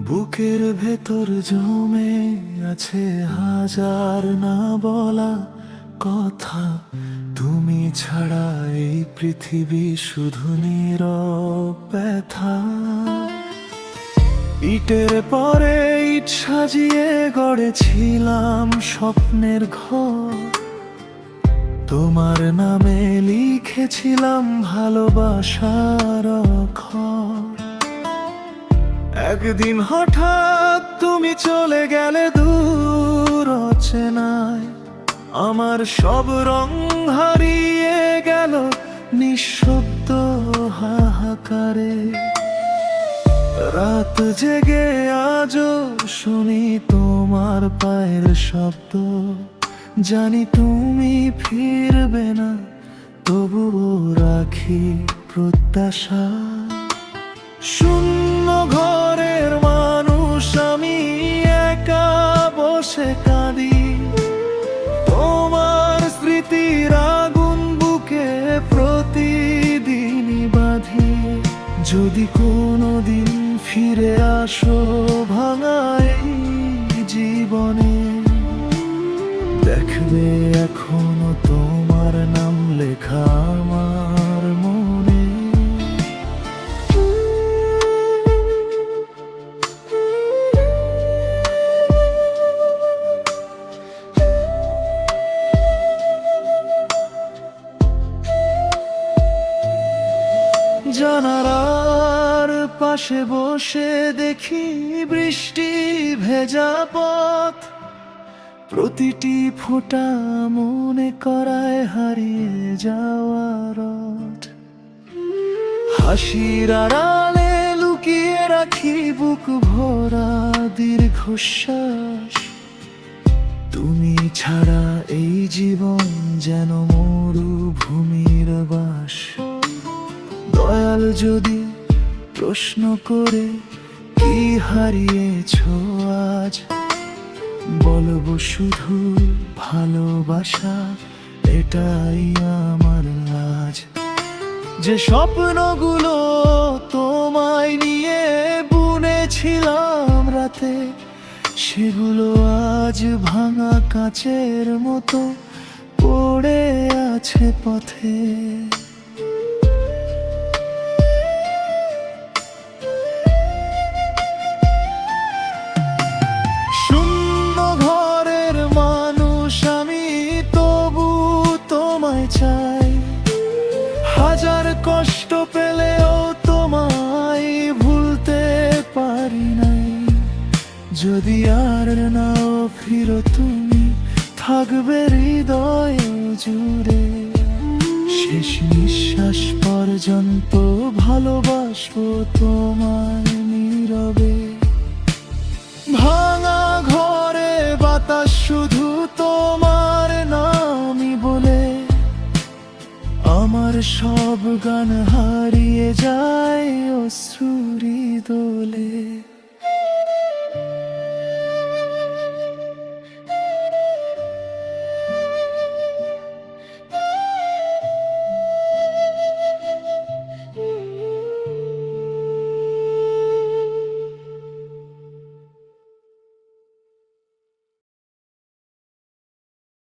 বুকের ভেতর জমে আছে হাজার না বলা কথা। তুমি ছাড়া এই পৃথিবী শুধু নীরব ব্যথা। ইটের পরে ইট সাজিয়ে গড়েছিলাম স্বপ্নের ঘর। তোমার নামে লিখেছিলাম ভালোবাসার অক্ষর। একদিন হঠাৎ তুমি চলে গেলে দূর অচেনায়। আমার সব রং হারিয়ে গেল নিঃশব্দ হাহাকারে। রাত জেগে আজও শুনি তোমার পায়ের শব্দ। জানি তুমি ফিরবে না, তবুও রাখি প্রত্যাশা। শূন্য ঘরের মানুষ আমি, একা বসে কাঁদি। তোমার স্মৃতির আগুন বুকে প্রতিদিনই বাঁধি। যদি কোনোদিন ফিরে আসো ভাঙা এই জীবনে, দেখবে এখনো তোমার নাম লেখা আমার মনে। জানালার পাশে বসে দেখি বৃষ্টি ভেজা পথ। প্রতিটি ফোঁটা মনে করায় হারিয়ে যাওয়া রথ। হাসির আড়ালে লুকিয়ে রাখি বুক ভরা দীর্ঘশ্বাস। তুমি ছাড়া এই জীবন যেন মরুভূমির বাস। দয়াল যদি প্রশ্ন করে কি হারিয়েছো আজ, বলবো শুধু ভালোবাসা, এটাই আমার লাজ। যে স্বপ্নগুলো তোমায় নিয়ে বুনেছিলাম রাতে, সেগুলো আজ ভাঙা কাচের মতো পড়ে আছে পথে। চাই হাজার কষ্ট পেলেও তোমায় ভুলতে পারি নাই। যদি আর নাও ফিরো তুমি, থাকবে হৃদয় জুড়ে। শেষ নিঃশ্বাস পর্যন্ত ভালোবাসবো তোমায় নীরবে। ভাঙা ঘরে বাতাস শুধু তোমার নামই বলে। আমার সব গান হারিয়ে যায় অশ্রুরি দোলে।